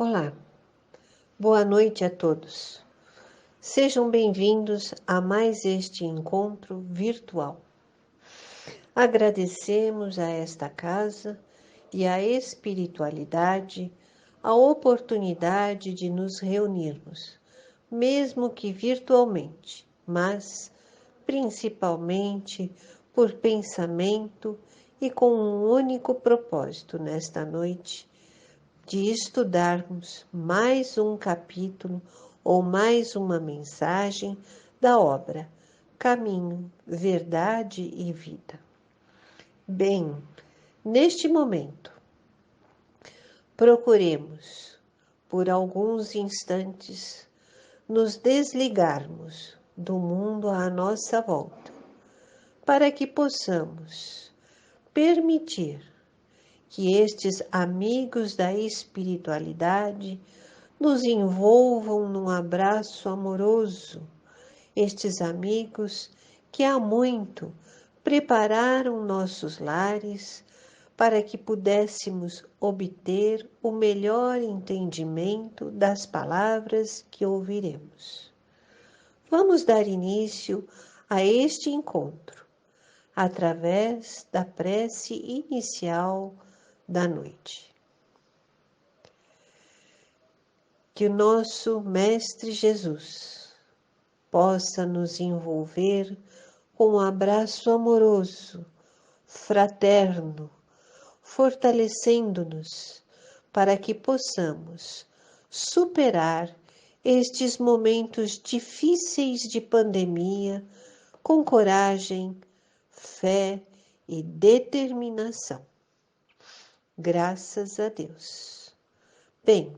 Olá, boa noite a todos. Sejam bem-vindos a mais este encontro virtual. Agradecemos a esta casa e à espiritualidade a oportunidade de nos reunirmos, mesmo que virtualmente, mas principalmente por pensamento e com um único propósito nesta noite, de estudarmos mais um capítulo ou mais uma mensagem da obra Caminho, Verdade e Vida. Bem, neste momento, procuremos, por alguns instantes, nos desligarmos do mundo à nossa volta, para que possamos permitir que estes amigos da espiritualidade nos envolvam num abraço amoroso, estes amigos que há muito prepararam nossos lares para que pudéssemos obter o melhor entendimento das palavras que ouviremos. Vamos dar início a este encontro através da prece inicial da noite. Que o nosso Mestre Jesus possa nos envolver com um abraço amoroso, fraterno, fortalecendo-nos para que possamos superar estes momentos difíceis de pandemia com coragem, fé e determinação. Graças a Deus. Bem,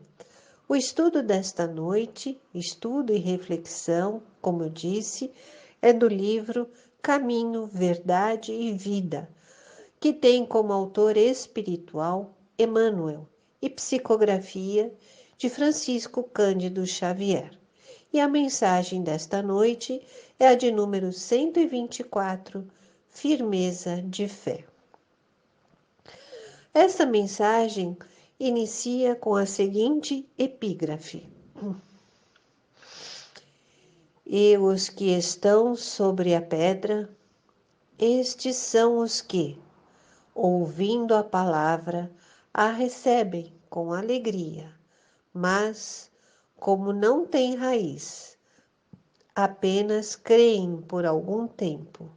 o estudo desta noite, estudo e reflexão, como eu disse, é do livro Caminho, Verdade e Vida, que tem como autor espiritual Emmanuel e psicografia de Francisco Cândido Xavier. E a mensagem desta noite é a de número 124, Firmeza de Fé. Esta mensagem inicia com a seguinte epígrafe: E os que estão sobre a pedra, estes são os que, ouvindo a palavra, a recebem com alegria, mas, como não têm raiz, apenas creem por algum tempo,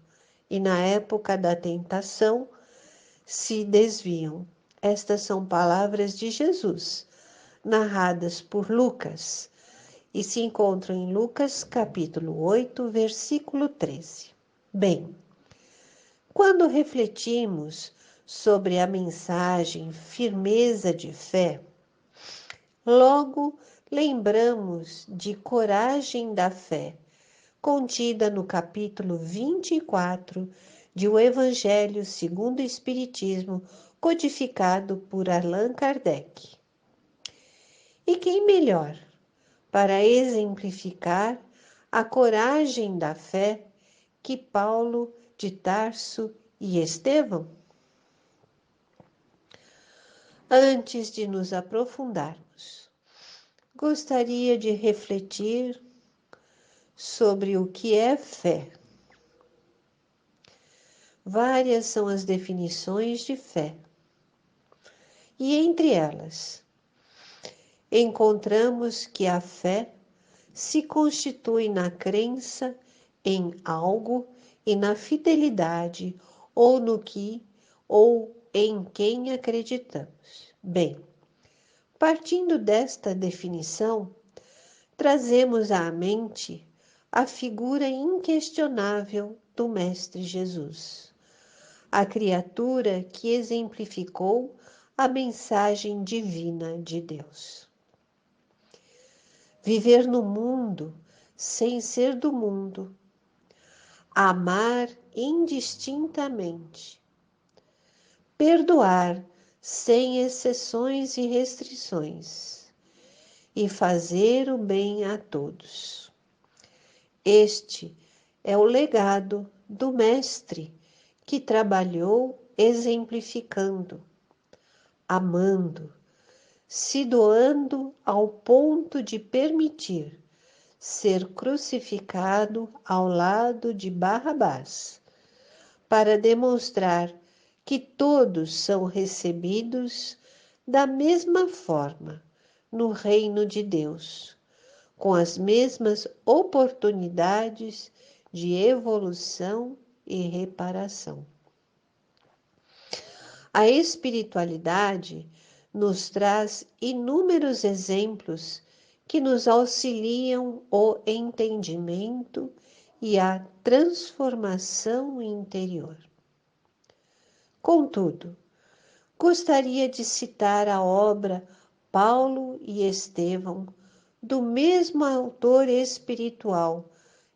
e na época da tentação se desviam. Estas são palavras de Jesus, narradas por Lucas, e se encontram em Lucas capítulo 8, versículo 13. Bem, quando refletimos sobre a mensagem firmeza de fé, logo lembramos de coragem da fé, contida no capítulo 24 de O Evangelho segundo o Espiritismo, codificado por Allan Kardec. E quem melhor para exemplificar a coragem da fé que Paulo de Tarso e Estevão? Antes de nos aprofundarmos, gostaria de refletir sobre o que é fé. Várias são as definições de fé, e entre elas, encontramos que a fé se constitui na crença em algo e na fidelidade ou no que ou em quem acreditamos. Bem, partindo desta definição, trazemos à mente a figura inquestionável do Mestre Jesus, a criatura que exemplificou a mensagem divina de Deus. Viver no mundo sem ser do mundo, amar indistintamente, perdoar sem exceções e restrições e fazer o bem a todos. Este é o legado do Mestre que trabalhou exemplificando, amando, se doando ao ponto de permitir ser crucificado ao lado de Barrabás, para demonstrar que todos são recebidos da mesma forma no reino de Deus, com as mesmas oportunidades de evolução e reparação. A espiritualidade nos traz inúmeros exemplos que nos auxiliam o entendimento e a transformação interior. Contudo, gostaria de citar a obra Paulo e Estevão, do mesmo autor espiritual,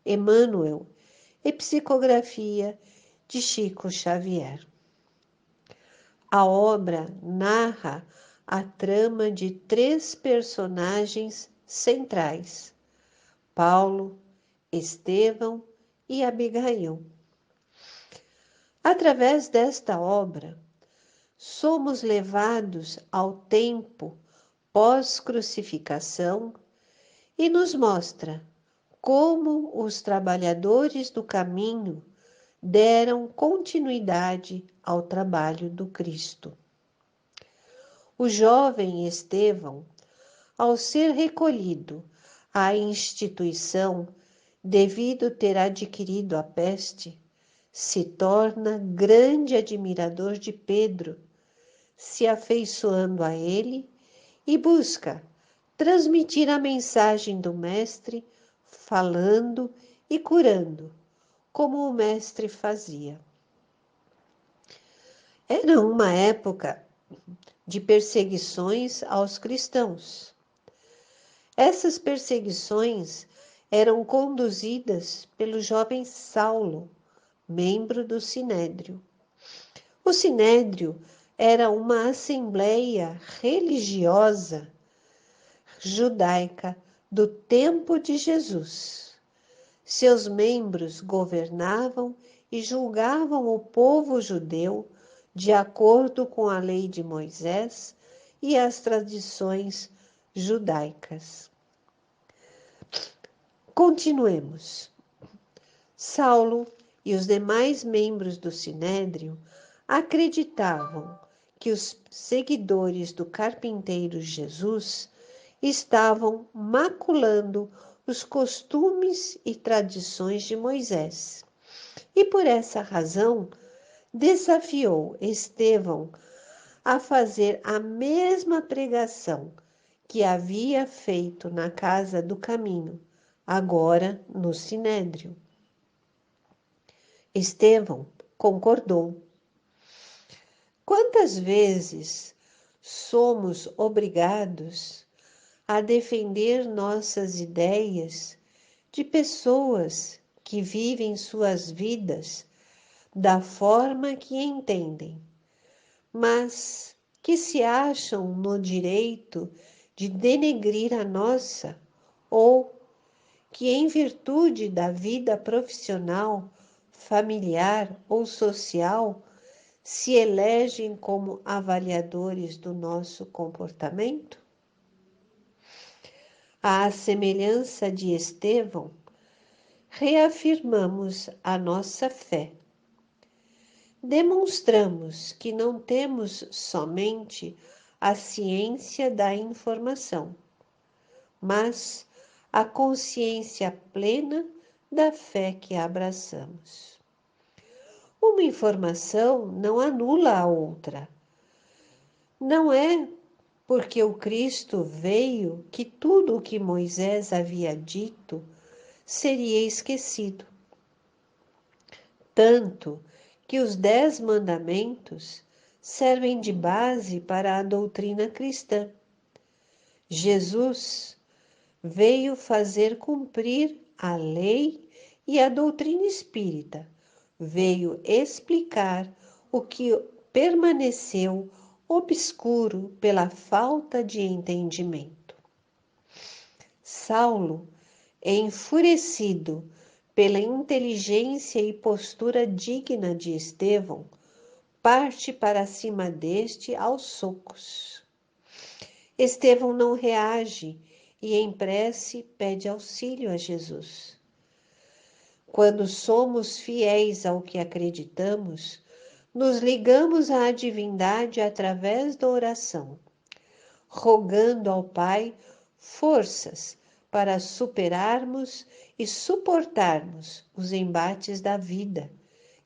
Emmanuel, e psicografia de Chico Xavier. A obra narra a trama de 3 personagens centrais: Paulo, Estevão e Abigail. Através desta obra, somos levados ao tempo pós-crucificação e nos mostra como os trabalhadores do caminho deram continuidade ao trabalho do Cristo. O jovem Estevão, ao ser recolhido à instituição devido ter adquirido a peste, se torna grande admirador de Pedro, se afeiçoando a ele e busca transmitir a mensagem do Mestre, falando e curando, como o Mestre fazia. Era uma época de perseguições aos cristãos. Essas perseguições eram conduzidas pelo jovem Saulo, membro do Sinédrio. O Sinédrio era uma assembleia religiosa judaica do tempo de Jesus. Seus membros governavam e julgavam o povo judeu de acordo com a lei de Moisés e as tradições judaicas. Continuemos. Saulo e os demais membros do Sinédrio acreditavam que os seguidores do carpinteiro Jesus estavam maculando os costumes e tradições de Moisés. E por essa razão, desafiou Estevão a fazer a mesma pregação que havia feito na Casa do Caminho, agora no Sinédrio. Estevão concordou. Quantas vezes somos obrigados a defender nossas ideias de pessoas que vivem suas vidas da forma que entendem, mas que se acham no direito de denegrir a nossa, ou que, em virtude da vida profissional, familiar ou social, se elegem como avaliadores do nosso comportamento? À semelhança de Estevão, reafirmamos a nossa fé. Demonstramos que não temos somente a ciência da informação, mas a consciência plena da fé que abraçamos. Uma informação não anula a outra. Não é porque o Cristo veio que tudo o que Moisés havia dito seria esquecido. Tanto que os 10 mandamentos servem de base para a doutrina cristã. Jesus veio fazer cumprir a lei e a doutrina espírita, veio explicar o que permaneceu obscuro pela falta de entendimento. Saulo, enfurecido pela inteligência e postura digna de Estevão, parte para cima deste aos socos. Estevão não reage e, em prece, pede auxílio a Jesus. Quando somos fiéis ao que acreditamos, nos ligamos à divindade através da oração, rogando ao Pai forças para superarmos e suportarmos os embates da vida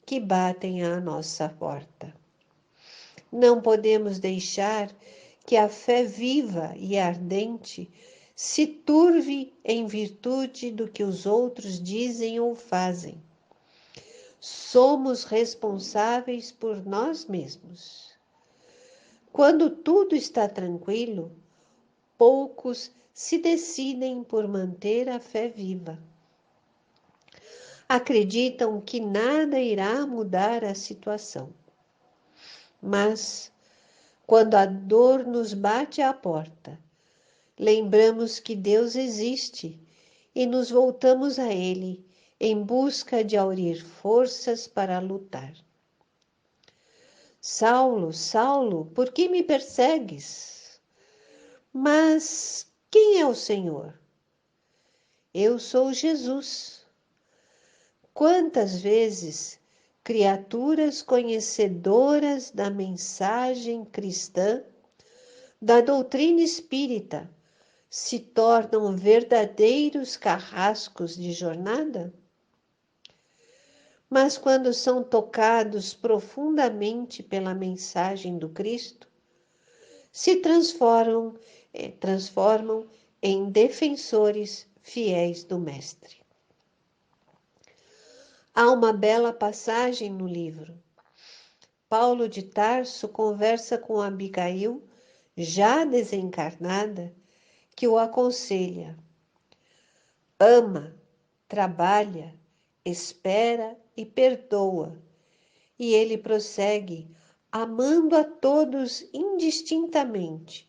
que batem à nossa porta. Não podemos deixar que a fé viva e ardente se turve em virtude do que os outros dizem ou fazem. Somos responsáveis por nós mesmos. Quando tudo está tranquilo, poucos se decidem por manter a fé viva. Acreditam que nada irá mudar a situação. Mas, quando a dor nos bate à porta, lembramos que Deus existe e nos voltamos a Ele em busca de aurir forças para lutar. Saulo, Saulo, por que me persegues? Mas quem é o Senhor? Eu sou Jesus. Quantas vezes criaturas conhecedoras da mensagem cristã, da doutrina espírita, se tornam verdadeiros carrascos de jornada? Mas quando são tocados profundamente pela mensagem do Cristo, se transformam em defensores fiéis do Mestre. Há uma bela passagem no livro. Paulo de Tarso conversa com Abigail, já desencarnada, que o aconselha: ama, trabalha, espera e perdoa. E ele prossegue, amando a todos indistintamente,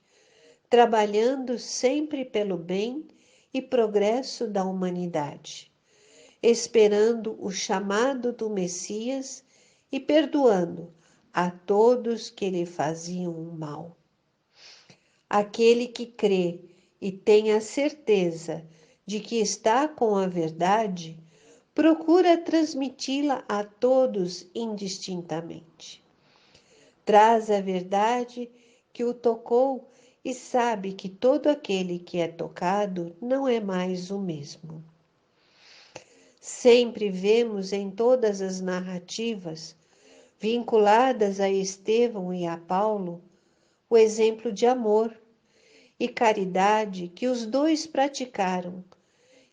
trabalhando sempre pelo bem e progresso da humanidade, esperando o chamado do Messias e perdoando a todos que lhe faziam mal. Aquele que crê e tem a certeza de que está com a verdade, procura transmiti-la a todos indistintamente. Traz a verdade que o tocou e sabe que todo aquele que é tocado não é mais o mesmo. Sempre vemos em todas as narrativas vinculadas a Estevão e a Paulo o exemplo de amor e caridade que os dois praticaram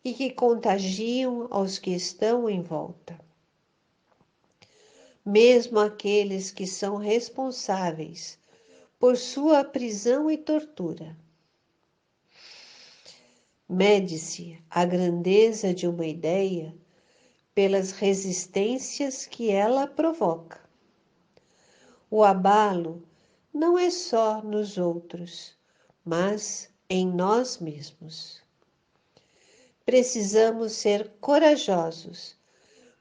e que contagiam aos que estão em volta. Mesmo aqueles que são responsáveis por sua prisão e tortura. Mede-se a grandeza de uma ideia pelas resistências que ela provoca. O abalo não é só nos outros, mas em nós mesmos. Precisamos ser corajosos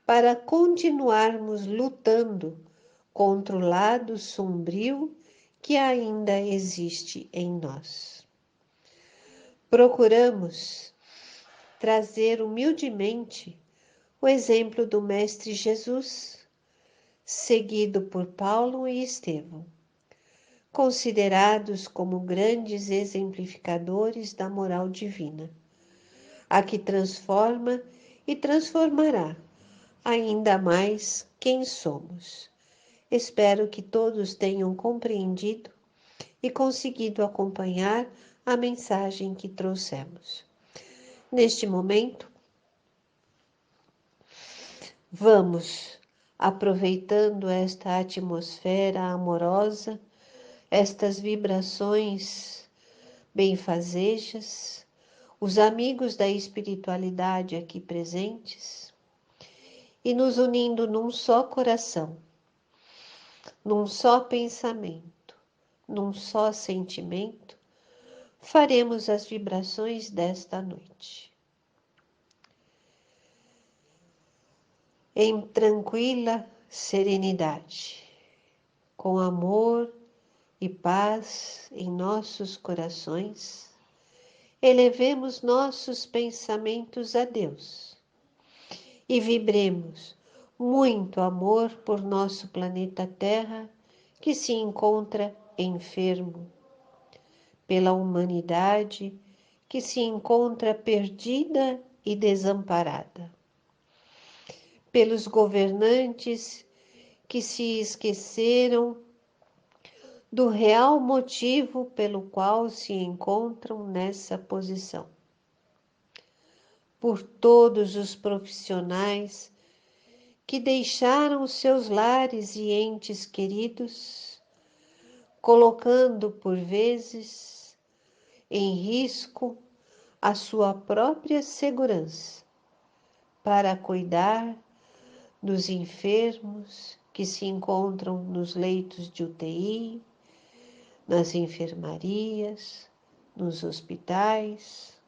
para continuarmos lutando contra o lado sombrio que ainda existe em nós. Procuramos trazer humildemente o exemplo do Mestre Jesus, seguido por Paulo e Estevão, considerados como grandes exemplificadores da moral divina, a que transforma e transformará ainda mais quem somos. Espero que todos tenham compreendido e conseguido acompanhar a mensagem que trouxemos. Neste momento, vamos, aproveitando esta atmosfera amorosa, estas vibrações benfazejas, os amigos da espiritualidade aqui presentes, e nos unindo num só coração, num só pensamento, num só sentimento, faremos as vibrações desta noite. Em tranquila serenidade, com amor e paz em nossos corações, elevemos nossos pensamentos a Deus e vibremos muito amor por nosso planeta Terra, que se encontra enfermo, pela humanidade que se encontra perdida e desamparada, pelos governantes que se esqueceram do real motivo pelo qual se encontram nessa posição, por todos os profissionais que deixaram seus lares e entes queridos, colocando por vezes em risco a sua própria segurança para cuidar dos enfermos que se encontram nos leitos de UTI, nas enfermarias, nos hospitais,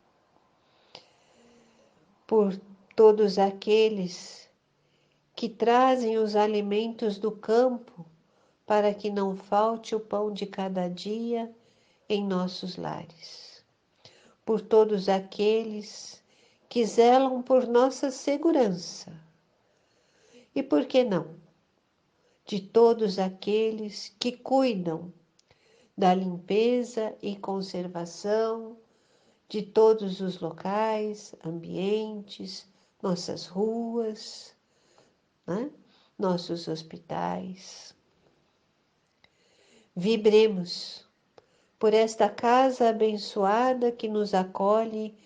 por todos aqueles que trazem os alimentos do campo para que não falte o pão de cada dia em nossos lares, por todos aqueles que zelam por nossa segurança e, por que não, de todos aqueles que cuidam da limpeza e conservação de todos os locais, ambientes, nossas ruas, né? Nossos hospitais. Vibremos por esta casa abençoada que nos acolhe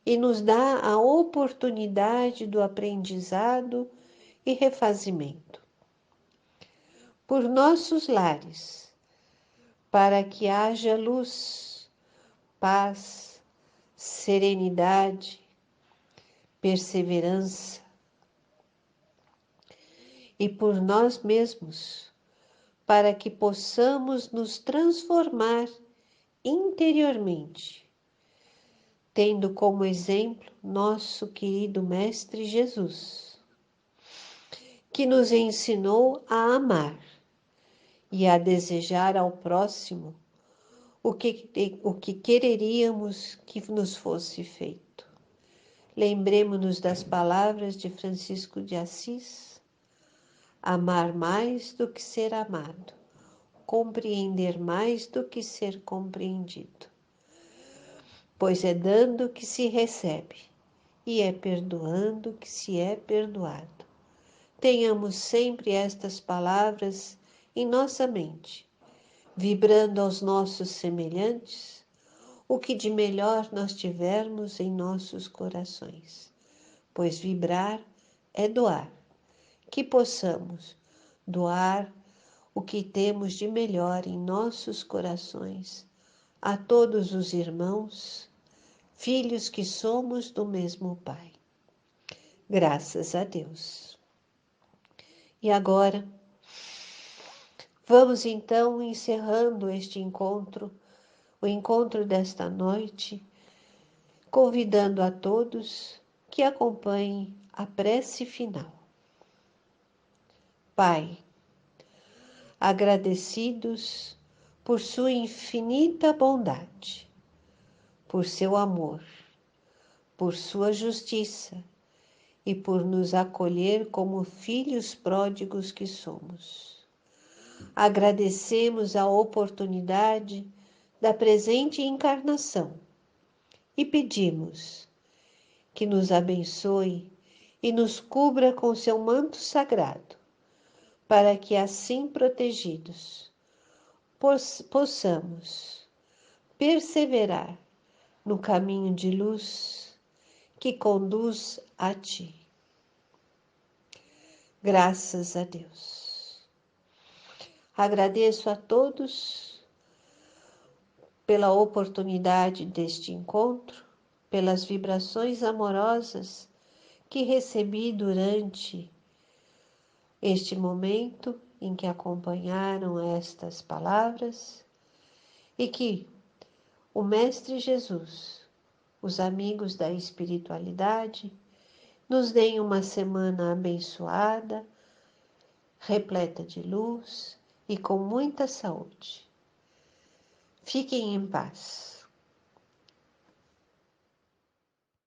e nos dá a oportunidade do aprendizado e refazimento. Por nossos lares, para que haja luz, paz, serenidade, perseverança, e por nós mesmos, para que possamos nos transformar interiormente, tendo como exemplo nosso querido Mestre Jesus, que nos ensinou a amar e a desejar ao próximo o que quereríamos que nos fosse feito. Lembremos-nos das palavras de Francisco de Assis: amar mais do que ser amado, compreender mais do que ser compreendido. Pois é dando que se recebe, e é perdoando que se é perdoado. Tenhamos sempre estas palavras em nossa mente, vibrando aos nossos semelhantes o que de melhor nós tivermos em nossos corações, pois vibrar é doar, que possamos doar o que temos de melhor em nossos corações a todos os irmãos, filhos que somos do mesmo Pai. Graças a Deus. E agora, vamos então encerrando este encontro, o encontro desta noite, convidando a todos que acompanhem a prece final. Pai, agradecidos por sua infinita bondade, por seu amor, por sua justiça e por nos acolher como filhos pródigos que somos. Agradecemos a oportunidade da presente encarnação e pedimos que nos abençoe e nos cubra com seu manto sagrado, para que assim protegidos possamos perseverar no caminho de luz que conduz a Ti. Graças a Deus. Agradeço a todos pela oportunidade deste encontro, pelas vibrações amorosas que recebi durante este momento em que acompanharam estas palavras e que o Mestre Jesus, os amigos da espiritualidade, nos deem uma semana abençoada, repleta de luz e com muita saúde. Fiquem em paz.